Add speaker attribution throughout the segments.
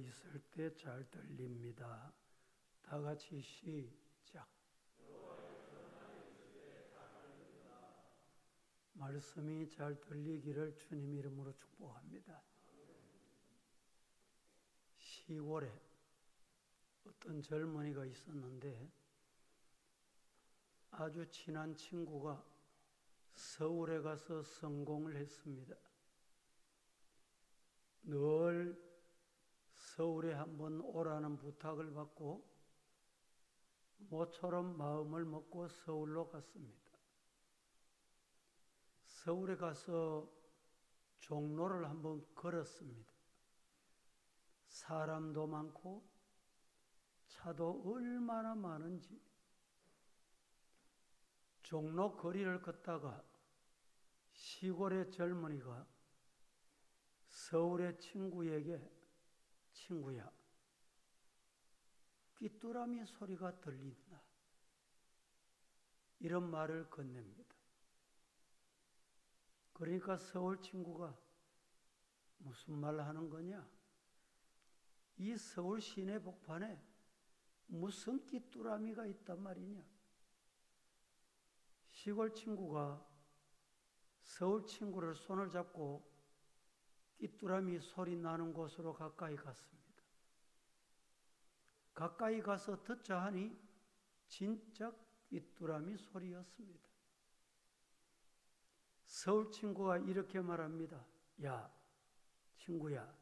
Speaker 1: 있을 때 잘 들립니다. 다 같이 시작. 말씀이 잘 들리기를 주님 이름으로 축복합니다. 시골에 어떤 젊은이가 있었는데 아주 친한 친구가 서울에 가서 성공을 했습니다. 늘 서울에 한번 오라는 부탁을 받고 모처럼 마음을 먹고 서울로 갔습니다. 서울에 가서 종로를 한번 걸었습니다. 사람도 많고 차도 얼마나 많은지. 종로 거리를 걷다가 시골의 젊은이가 서울의 친구에게 친구야, 귀뚜라미 소리가 들린다. 이런 말을 건넵니다. 그러니까 서울 친구가 무슨 말 하는 거냐? 이 서울 시내 복판에 무슨 귀뚜라미가 있단 말이냐? 시골 친구가 서울 친구를 손을 잡고 귀뚜라미 소리 나는 곳으로 가까이 갔습니다. 가까이 가서 듣자 하니 진짜 귀뚜라미 소리였습니다. 서울 친구가 이렇게 말합니다. 야, 친구야,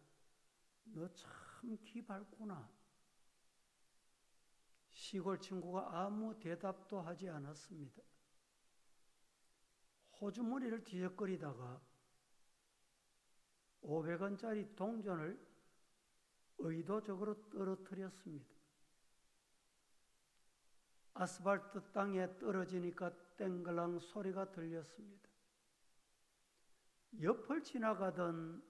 Speaker 1: 너 참 귀 밝구나. 시골 친구가 아무 대답도 하지 않았습니다. 호주머니를 뒤적거리다가 500원짜리 동전을 의도적으로 떨어뜨렸습니다. 아스팔트 땅에 떨어지니까 땡글랑 소리가 들렸습니다. 옆을 지나가던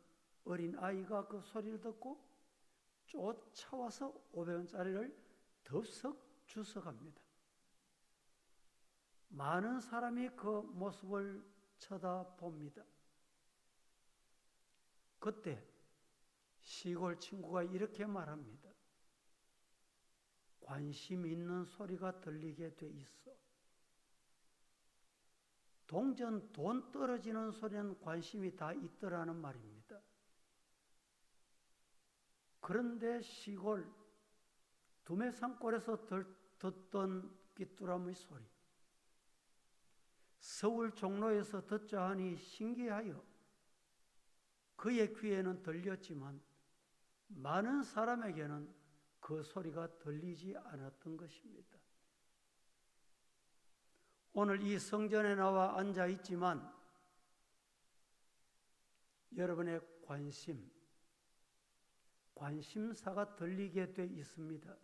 Speaker 1: 어린 아이가 그 소리를 듣고 쫓아와서 500원짜리를 덥석 주워갑니다. 많은 사람이 그 모습을 쳐다봅니다. 그때 시골 친구가 이렇게 말합니다. 관심 있는 소리가 들리게 돼 있어. 동전 돈 떨어지는 소리는 관심이 다 있더라는 말입니다. 그런데 시골 두매산골에서 듣던 귀뚜라미 소리, 서울 종로에서 듣자 하니 신기하여 그의 귀에는 들렸지만 많은 사람에게는 그 소리가 들리지 않았던 것입니다. 오늘 이 성전에 나와 앉아 있지만 여러분의 관심사가 들리게 돼 있습니다.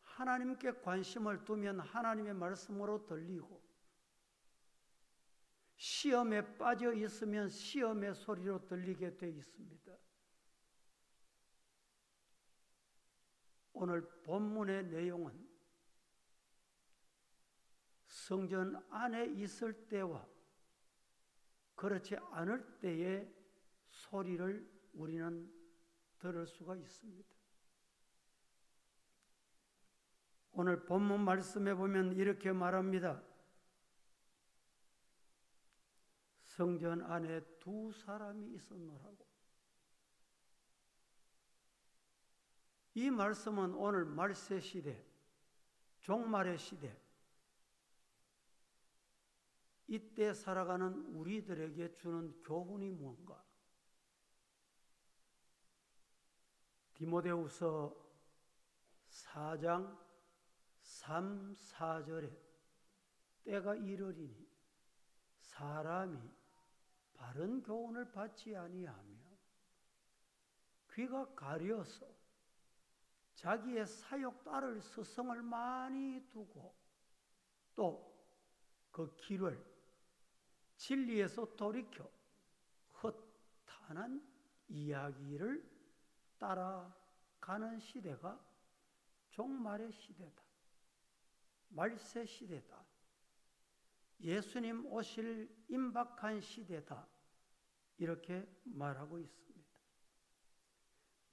Speaker 1: 하나님께 관심을 두면 하나님의 말씀으로 들리고, 시험에 빠져 있으면 시험의 소리로 들리게 돼 있습니다. 오늘 본문의 내용은 성전 안에 있을 때와 그렇지 않을 때의 소리를 우리는 들을 수가 있습니다. 오늘 본문 말씀에 보면 이렇게 말합니다. 성전 안에 두 사람이 있었노라고. 이 말씀은 오늘 말세 시대, 종말의 시대, 이때 살아가는 우리들에게 주는 교훈이 뭔가? 디모데후서 4장 3, 4절에 때가 이르리니 사람이 바른 교훈을 받지 아니하며 귀가 가려서 자기의 사욕 따를 스승을 많이 두고 또 그 길을 진리에서 돌이켜 허탄한 이야기를 따라가는 시대가 종말의 시대다. 말세 시대다. 예수님 오실 임박한 시대다. 이렇게 말하고 있습니다.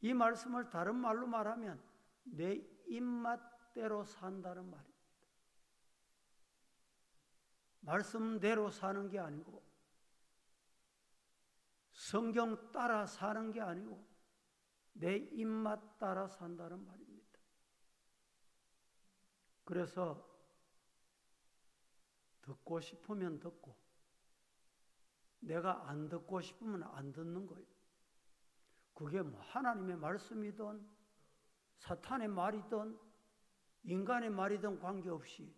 Speaker 1: 이 말씀을 다른 말로 말하면 내 입맛대로 산다는 말입니다. 말씀대로 사는 게 아니고 성경 따라 사는 게 아니고 내 입맛 따라 산다는 말입니다. 그래서 듣고 싶으면 듣고 내가 안 듣고 싶으면 안 듣는 거예요. 그게 뭐 하나님의 말씀이든 사탄의 말이든 인간의 말이든 관계없이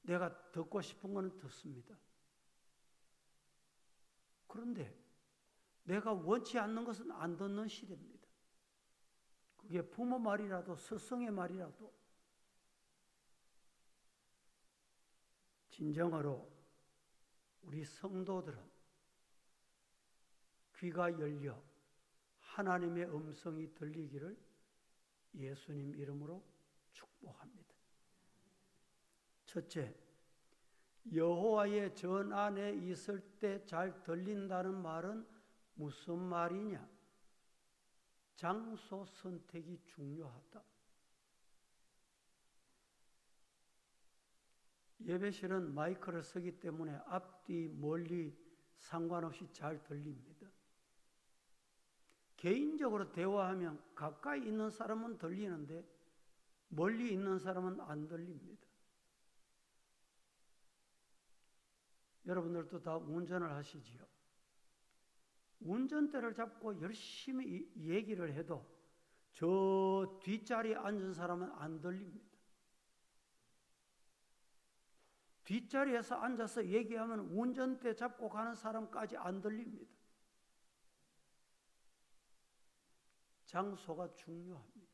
Speaker 1: 내가 듣고 싶은 거는 듣습니다. 그런데 내가 원치 않는 것은 안 듣는 시대입니다. 그게 부모 말이라도 스승의 말이라도 진정으로 우리 성도들은 귀가 열려 하나님의 음성이 들리기를 예수님 이름으로 축복합니다. 첫째, 여호와의 전 안에 있을 때 잘 들린다는 말은 무슨 말이냐? 장소 선택이 중요하다. 예배실은 마이크를 쓰기 때문에 앞뒤 멀리 상관없이 잘 들립니다. 개인적으로 대화하면 가까이 있는 사람은 들리는데 멀리 있는 사람은 안 들립니다. 여러분들도 다 운전을 하시지요. 운전대를 잡고 열심히 얘기를 해도 저 뒷자리에 앉은 사람은 안 들립니다. 뒷자리에서 앉아서 얘기하면 운전대 잡고 가는 사람까지 안 들립니다. 장소가 중요합니다.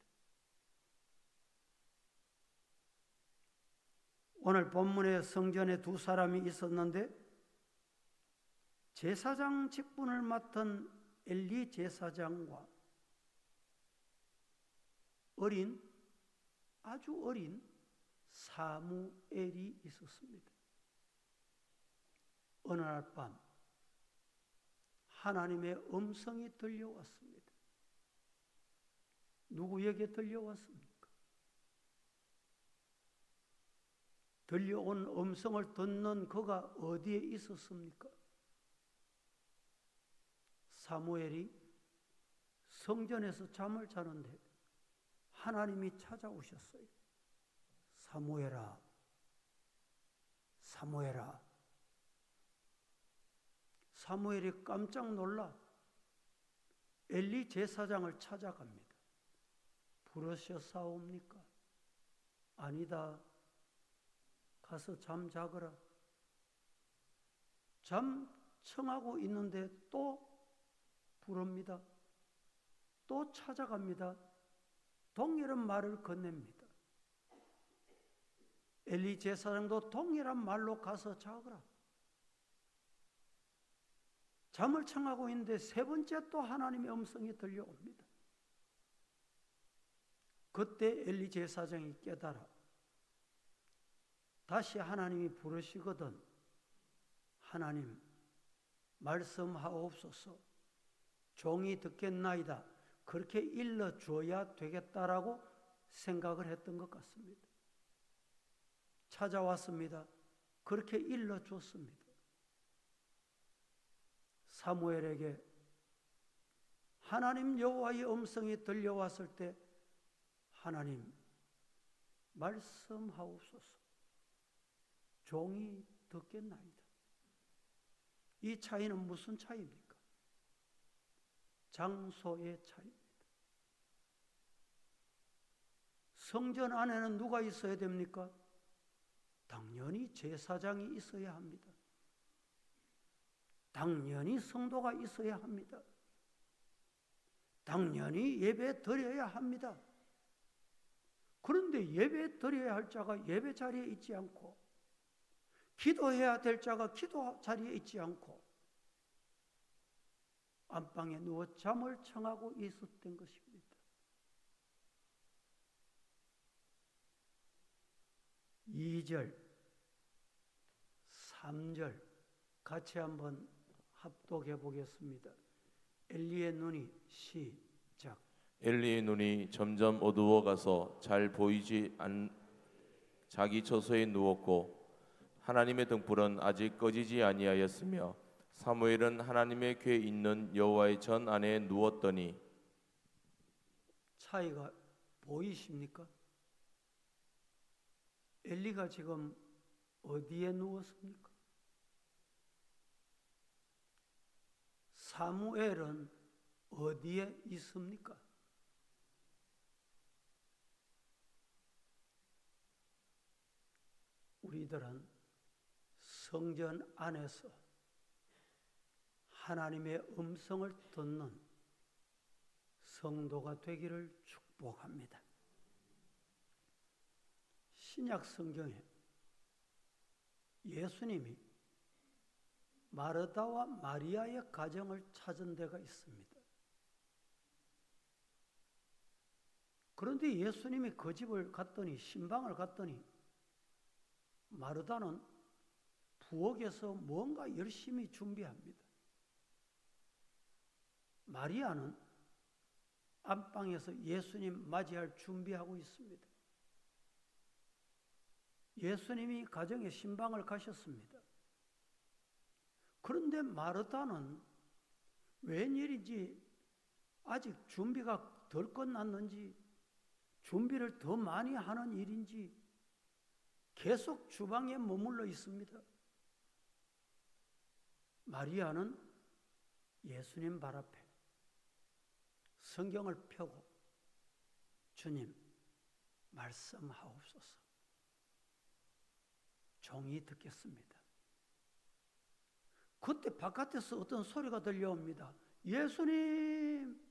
Speaker 1: 오늘 본문에 성전에 두 사람이 있었는데 제사장 직분을 맡은 엘리 제사장과 아주 어린 사무엘이 있었습니다. 어느 날 밤 하나님의 음성이 들려왔습니다. 누구에게 들려왔습니까? 들려온 음성을 듣는 그가 어디에 있었습니까? 사무엘이 성전에서 잠을 자는데 하나님이 찾아오셨어요. 사무엘아, 사무엘아. 사무엘이 깜짝 놀라 엘리 제사장을 찾아갑니다. 부르셨사옵니까? 아니다. 가서 잠 자거라. 잠 청하고 있는데 또 부릅니다. 또 찾아갑니다. 동일한 말을 건넵니다. 엘리 제사장도 동일한 말로 가서 자거라. 잠을 청하고 있는데 세 번째 또 하나님의 음성이 들려옵니다. 그때 엘리 제사장이 깨달아 다시 하나님이 부르시거든 하나님 말씀하옵소서 종이 듣겠나이다. 그렇게 일러줘야 되겠다라고 생각을 했던 것 같습니다. 찾아왔습니다. 그렇게 일러줬습니다. 사무엘에게 하나님 여호와의 음성이 들려왔을 때 하나님 말씀하옵소서 종이 듣겠나이다. 이 차이는 무슨 차이입니까? 장소의 차이입니다. 성전 안에는 누가 있어야 됩니까? 당연히 제사장이 있어야 합니다. 당연히 성도가 있어야 합니다. 당연히 예배 드려야 합니다. 그런데 예배 드려야 할 자가 예배 자리에 있지 않고 기도해야 될 자가 기도 자리에 있지 않고 안방에 누워 잠을 청하고 있었던 것입니다. 2절, 3절 같이 한번 합독해 보겠습니다. 엘리의 눈이 시작.
Speaker 2: 엘리의 눈이 점점 어두워가서 잘 보이지 자기 처소에 누웠고 하나님의 등불은 아직 꺼지지 아니하였으며 사무엘은 하나님의 궤 있는 여호와의 전 안에 누웠더니.
Speaker 1: 차이가 보이십니까? 엘리가 지금 어디에 누웠습니까? 사무엘은 어디에 있습니까? 우리들은 성전 안에서 하나님의 음성을 듣는 성도가 되기를 축복합니다. 신약 성경에 예수님이 마르다와 마리아의 가정을 찾은 데가 있습니다. 그런데 예수님이 그 집을 갔더니, 신방을 갔더니 마르다는 부엌에서 뭔가 열심히 준비합니다. 마리아는 안방에서 예수님 맞이할 준비하고 있습니다. 예수님이 가정에 신방을 가셨습니다. 그런데 마르다는 웬일인지 아직 준비가 덜 끝났는지 준비를 더 많이 하는 일인지 계속 주방에 머물러 있습니다. 마리아는 예수님 발 앞에 성경을 펴고 주님 말씀하옵소서. 종이 듣겠습니다. 그때 바깥에서 어떤 소리가 들려옵니다. 예수님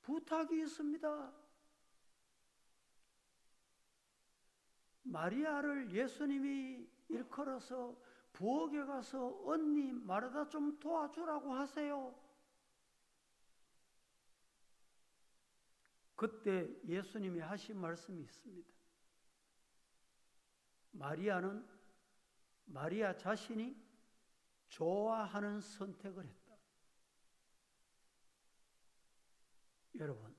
Speaker 1: 부탁이 있습니다. 마리아를 예수님이 일컬어서 부엌에 가서 언니 마르다 좀 도와주라고 하세요. 그때 예수님이 하신 말씀이 있습니다. 마리아는 마리아 자신이 좋아하는 선택을 했다. 여러분,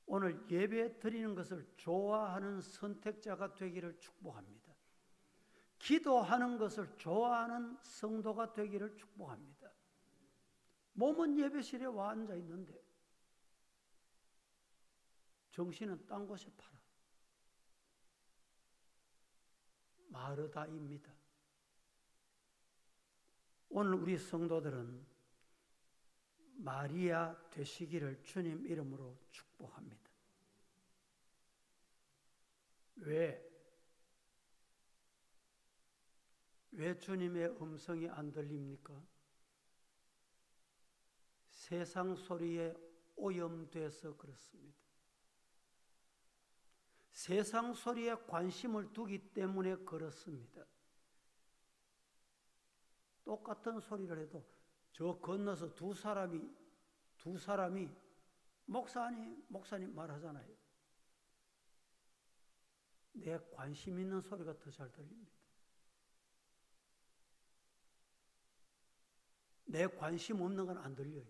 Speaker 1: 오늘 예배 드리는 것을 좋아하는 선택자가 되기를 축복합니다. 기도하는 것을 좋아하는 성도가 되기를 축복합니다. 몸은 예배실에 와 앉아 있는데 정신은 딴 곳에 팔아. 마르다입니다. 오늘 우리 성도들은 마리아 되시기를 주님 이름으로 축복합니다. 왜 주님의 음성이 안 들립니까? 세상 소리에 오염돼서 그렇습니다. 세상 소리에 관심을 두기 때문에 그렇습니다. 똑같은 소리를 해도 저 건너서 두 사람이 목사님 말하잖아요. 내 관심 있는 소리가 더 잘 들립니다. 내 관심 없는 건 안 들려요.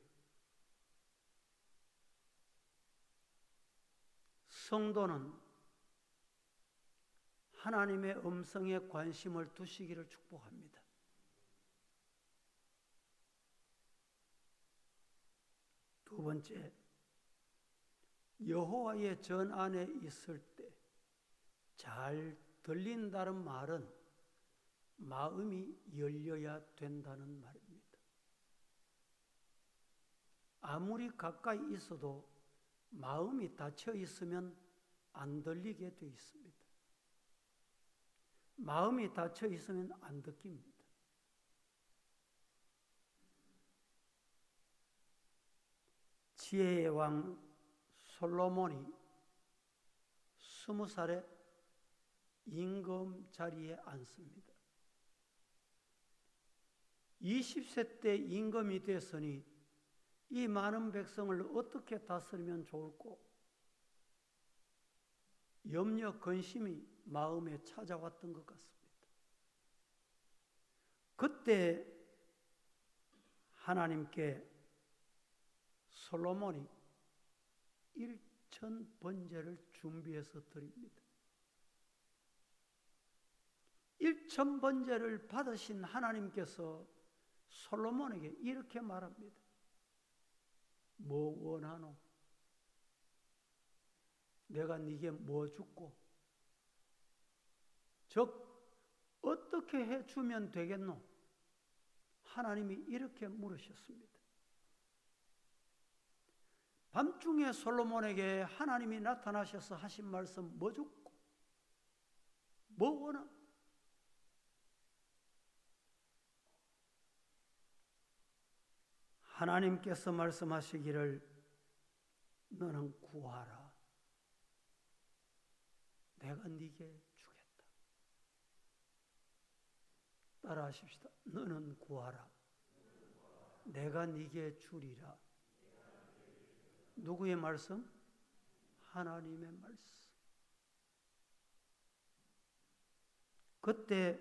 Speaker 1: 성도는 하나님의 음성에 관심을 두시기를 축복합니다. 두 번째, 여호와의 전 안에 있을 때 잘 들린다는 말은 마음이 열려야 된다는 말입니다. 아무리 가까이 있어도 마음이 닫혀 있으면 안 들리게 돼 있습니다. 마음이 닫혀 있으면 안 듣깁니다. 지혜의 왕 솔로몬이 20살에 임금 자리에 앉습니다. 20세 때 임금이 됐으니 이 많은 백성을 어떻게 다스리면 좋을꼬? 염려, 근심이 마음에 찾아왔던 것 같습니다. 그때 하나님께 솔로몬이 1천 번제를 준비해서 드립니다. 1천 번제를 받으신 하나님께서 솔로몬에게 이렇게 말합니다. 뭐 원하노? 내가 네게 뭐 줬고, 즉 어떻게 해주면 되겠노? 하나님이 이렇게 물으셨습니다. 밤중에 솔로몬에게 하나님이 나타나셔서 하신 말씀 뭐 줬고, 뭐 원하? 하나님께서 말씀하시기를 너는 구하라. 내가 네게 주겠다. 따라하십시다. 너는 구하라. 내가 네게 주리라. 누구의 말씀? 하나님의 말씀. 그때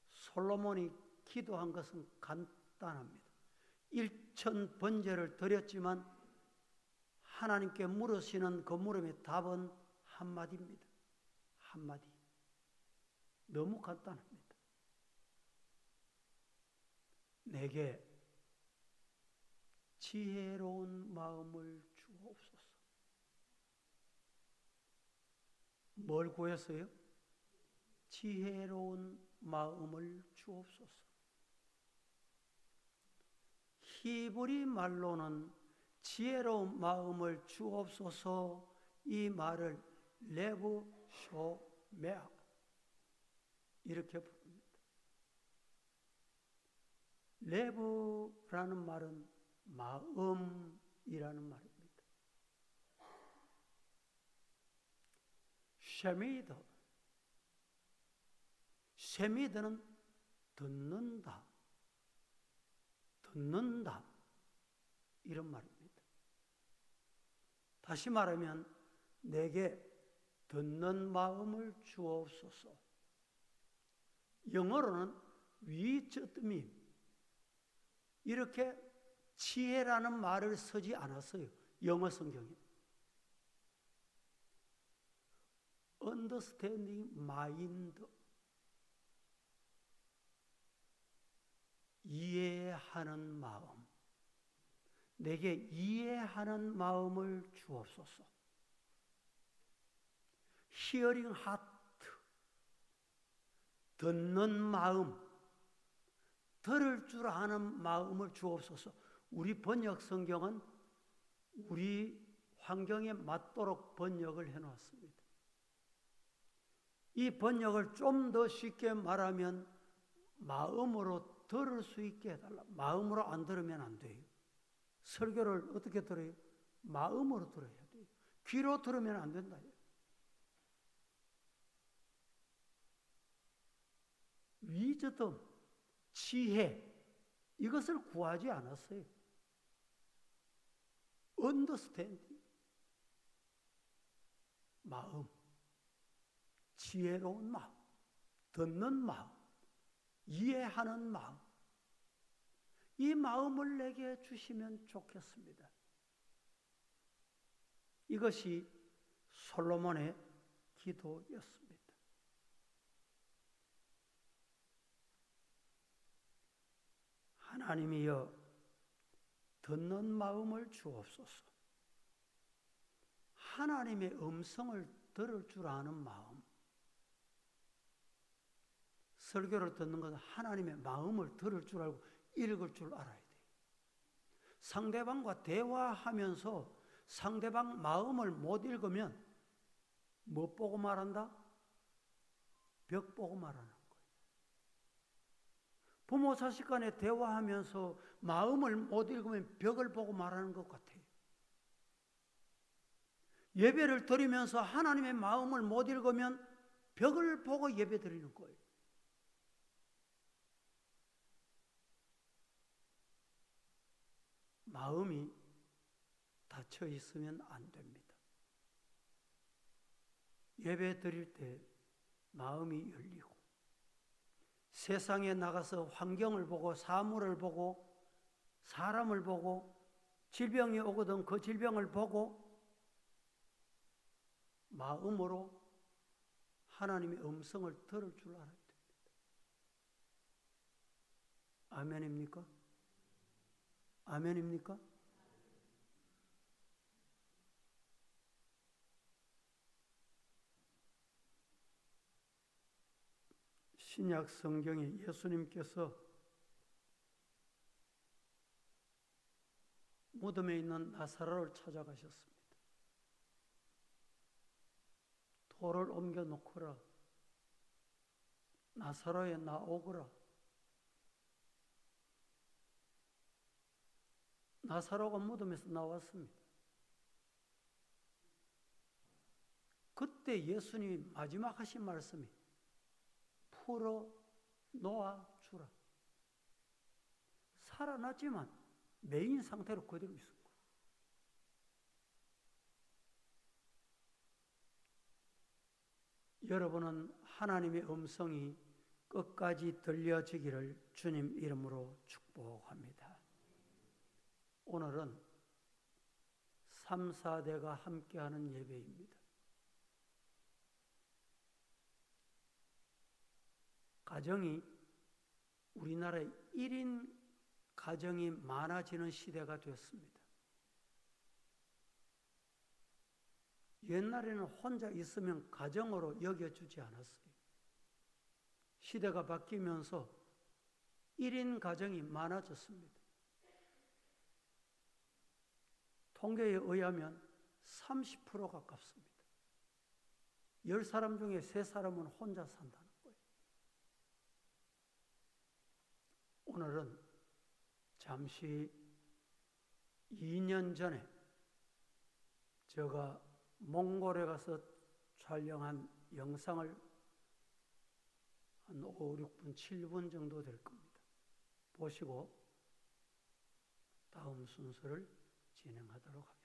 Speaker 1: 솔로몬이 기도한 것은 간단합니다. 1천 번제를 드렸지만 하나님께 물으시는 그 물음의 답은 한마디입니다. 한마디. 너무 간단합니다. 내게 지혜로운 마음을 주옵소서. 뭘 구했어요? 지혜로운 마음을 주옵소서. 히브리 말로는 지혜로운 마음을 주옵소서, 이 말을 레브 쇼메아 이렇게 부릅니다. 레브라는 말은 마음이라는 말입니다. 쉐미드는 듣는다, 듣는다 이런 말입니다. 다시 말하면 내게 듣는 마음을 주옵소서. 영어로는 위저드밈 이렇게 지혜라는 말을 쓰지 않았어요. 영어 성경에. Understanding mind. 이해하는 마음. 내게 이해하는 마음을 주옵소서. Hearing heart. 듣는 마음. 들을 줄 아는 마음을 주옵소서. 우리 번역 성경은 우리 환경에 맞도록 번역을 해놓았습니다. 이 번역을 좀 더 쉽게 말하면 마음으로 들을 수 있게 해달라. 마음으로 안 들으면 안 돼요. 설교를 어떻게 들어요? 마음으로 들어야 돼요. 귀로 들으면 안 된다. 위즈덤, 지혜, 이것을 구하지 않았어요. understanding, 마음, 지혜로운 마음, 듣는 마음, 이해하는 마음, 이 마음을 내게 주시면 좋겠습니다. 이것이 솔로몬의 기도였습니다. 하나님이여, 듣는 마음을 주옵소서. 하나님의 음성을 들을 줄 아는 마음. 설교를 듣는 것은 하나님의 마음을 들을 줄 알고 읽을 줄 알아야 돼요. 상대방과 대화하면서 상대방 마음을 못 읽으면 뭐 보고 말한다? 벽 보고 말하는 거예요. 부모 자식 간에 대화하면서 마음을 못 읽으면 벽을 보고 말하는 것 같아요. 예배를 드리면서 하나님의 마음을 못 읽으면 벽을 보고 예배 드리는 거예요. 마음이 닫혀 있으면 안 됩니다. 예배 드릴 때 마음이 열리고 세상에 나가서 환경을 보고 사물을 보고 사람을 보고 질병이 오거든 그 질병을 보고 마음으로 하나님의 음성을 들을 줄 알아야 됩니다. 아멘입니까? 아멘입니까? 신약 성경에 예수님께서 무덤에 있는 나사로를 찾아가셨습니다. 돌을 옮겨 놓거라. 나사로에 나오거라. 나사로가 무덤에서 나왔습니다. 그때 예수님이 마지막 하신 말씀이 풀어 놓아 주라. 살아났지만 매인 상태로 그대로 있었고, 여러분은 하나님의 음성이 끝까지 들려지기를 주님 이름으로 축복합니다. 오늘은 3, 4대가 함께하는 예배입니다. 가정이 우리나라의 1인 가정이 많아지는 시대가 되었습니다. 옛날에는 혼자 있으면 가정으로 여겨주지 않았어요. 시대가 바뀌면서 1인 가정이 많아졌습니다. 통계에 의하면 30% 가깝습니다. 10사람 중에 3사람은 혼자 산다는 거예요. 오늘은 잠시 2년 전에 제가 몽골에 가서 촬영한 영상을 한 5, 6분, 7분 정도 될 겁니다. 보시고 다음 순서를 진행하도록 하겠습니다.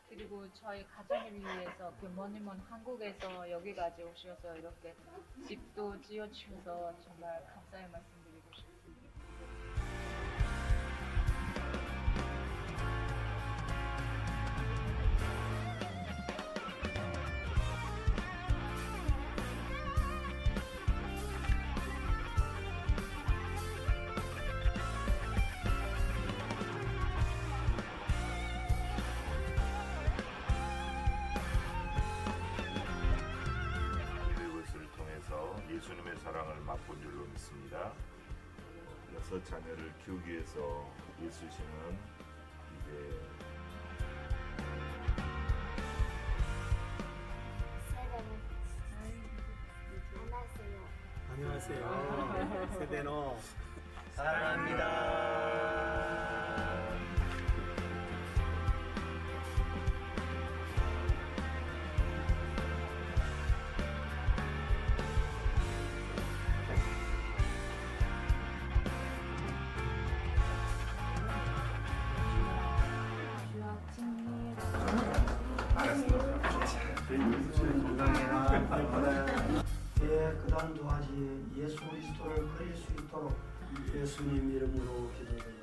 Speaker 3: 그리고 저희 가정을 위해서 부모님은 한국에서 여기까지 오셔서 이렇게 집도 지어주셔서 정말 감사의 말씀드리고 싶습니다.
Speaker 4: 있습니다. 6자녀를 키우기 위해서 예수님은 이제
Speaker 5: 안녕하세요. 세대노
Speaker 1: 대그단도하지 예수 그리스도를 그릴 수 있도록 예수님 이름으로 기도드립니다.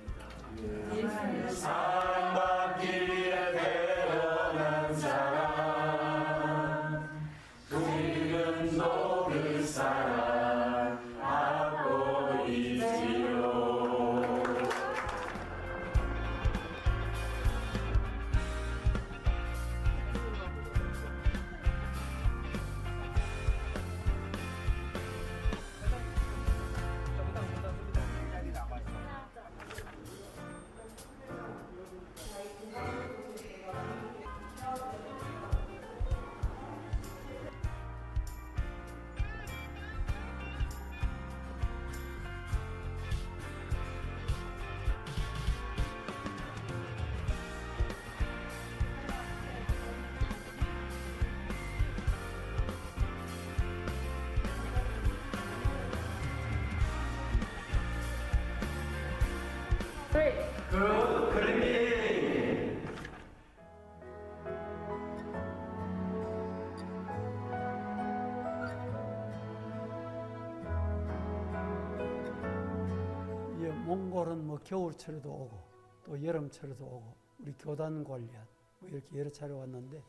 Speaker 1: 몽골은 뭐 겨울철에도 오고 또 여름철에도 오고 우리 교단 관리한 뭐 이렇게 여러 차례 왔는데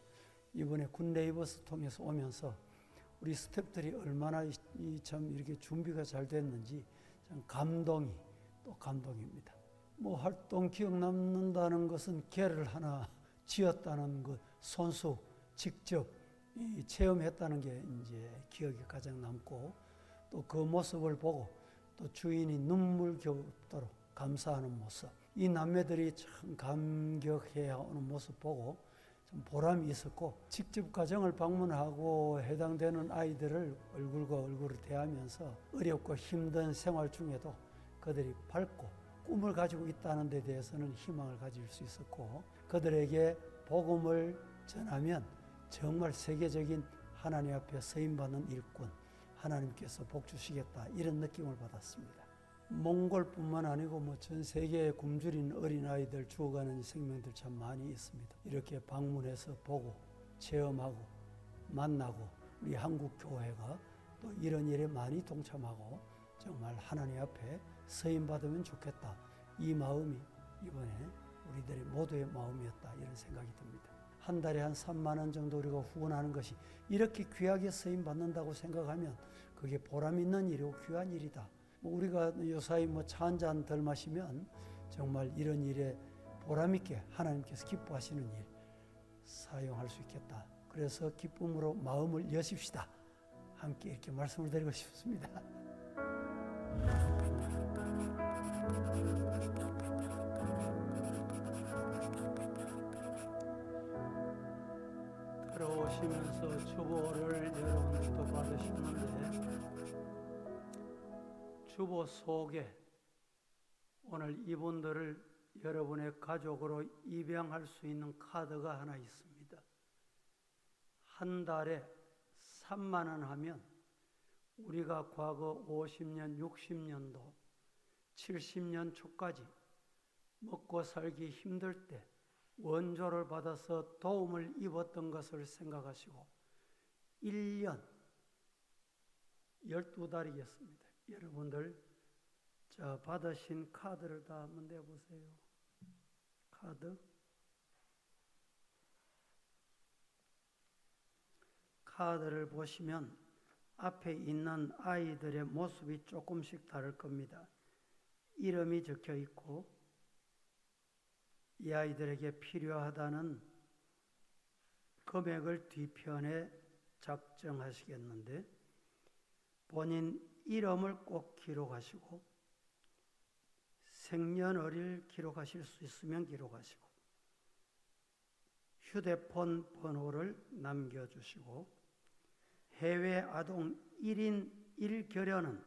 Speaker 1: 이번에 군 레이버스 통해서 오면서 우리 스태프들이 얼마나 참 이렇게 준비가 잘 됐는지 참 감동이 또 감동입니다. 뭐 활동 기억 남는다는 것은 개를 하나 지었다는 것, 손수 직접 체험했다는 게 이제 기억에 가장 남고 또 그 모습을 보고 또 주인이 눈물겹도록 감사하는 모습, 이 남매들이 참 감격해야 하는 모습 보고 좀 보람이 있었고 직접 가정을 방문하고 해당되는 아이들을 얼굴과 얼굴을 대하면서 어렵고 힘든 생활 중에도 그들이 밝고 꿈을 가지고 있다는 데 대해서는 희망을 가질 수 있었고 그들에게 복음을 전하면 정말 세계적인 하나님 앞에 쓰임받는 일꾼, 하나님께서 복 주시겠다 이런 느낌을 받았습니다. 몽골뿐만 아니고 뭐 전 세계에 굶주린 어린아이들 죽어가는 생명들 참 많이 있습니다. 이렇게 방문해서 보고 체험하고 만나고 우리 한국 교회가 또 이런 일에 많이 동참하고 정말 하나님 앞에 쓰임 받으면 좋겠다. 이 마음이 이번에 우리들의 모두의 마음이었다 이런 생각이 듭니다. 한 달에 한 3만 원 정도 우리가 후원하는 것이 이렇게 귀하게 쓰임 받는다고 생각하면 그게 보람 있는 일이고 귀한 일이다. 뭐 우리가 요사이 뭐 차 한 잔 덜 마시면 정말 이런 일에 보람 있게 하나님께서 기뻐하시는 일 사용할 수 있겠다. 그래서 기쁨으로 마음을 여십시다. 함께 이렇게 말씀을 드리고 싶습니다. 들어오시면서 주보를 여러분들도 받으셨는데 주보 속에 오늘 이분들을 여러분의 가족으로 입양할 수 있는 카드가 하나 있습니다. 한 달에 3만 원 하면 우리가 과거 50년, 60년도, 70년 초까지 먹고 살기 힘들 때 원조를 받아서 도움을 입었던 것을 생각하시고 1년 12달이겠습니다. 여러분들 자 받으신 카드를 다 한번 내보세요. 카드를 보시면 앞에 있는 아이들의 모습이 조금씩 다를 겁니다. 이름이 적혀 있고 이 아이들에게 필요하다는 금액을 뒤편에 작성하시겠는데 본인 이름을 꼭 기록하시고 생년월일 기록하실 수 있으면 기록하시고 휴대폰 번호를 남겨주시고 해외 아동 1인 1결연은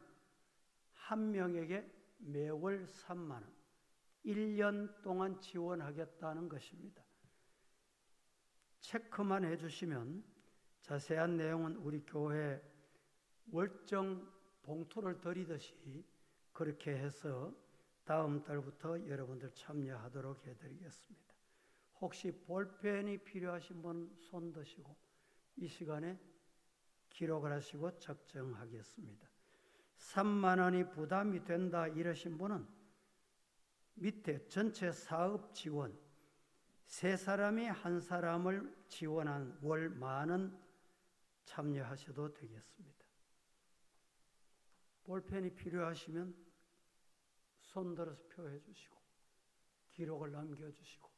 Speaker 1: 한 명에게 매월 3만 원, 1년 동안 지원하겠다는 것입니다. 체크만 해주시면 자세한 내용은 우리 교회 월정 봉투를 드리듯이 그렇게 해서 다음 달부터 여러분들 참여하도록 해드리겠습니다. 혹시 볼펜이 필요하신 분 손 드시고 이 시간에 기록을 하시고 적정하겠습니다. 3만 원이 부담이 된다 이러신 분은 밑에 전체 사업 지원, 세 사람이 한 사람을 지원한 월 만원 참여하셔도 되겠습니다. 볼펜이 필요하시면 손 들어서 표해 주시고 기록을 남겨주시고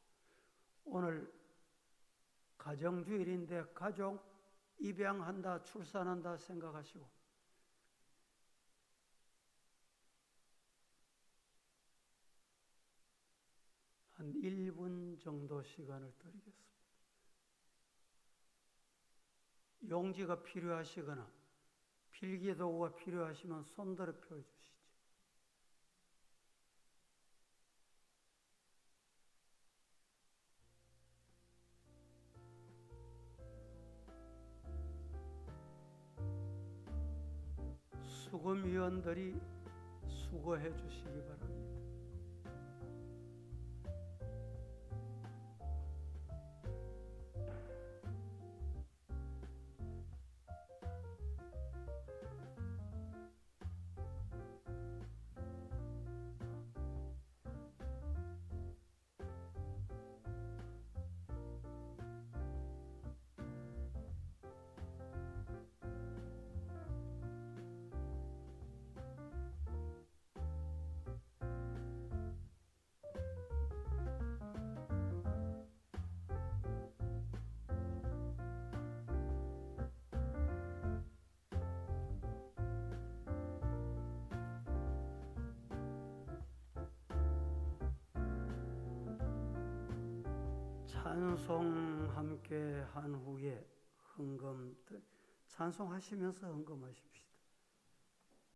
Speaker 1: 오늘 가정주일인데 가족 입양한다 출산한다 생각하시고 한 1분 정도 시간을 드리겠습니다. 용지가 필요하시거나 필기도구가 필요하시면 손들어 펴 주시죠. 수금위원들이 수고해 주시기 바랍니다. 찬송 함께 한 후에 헌금 찬송하시면서 헌금하십시오.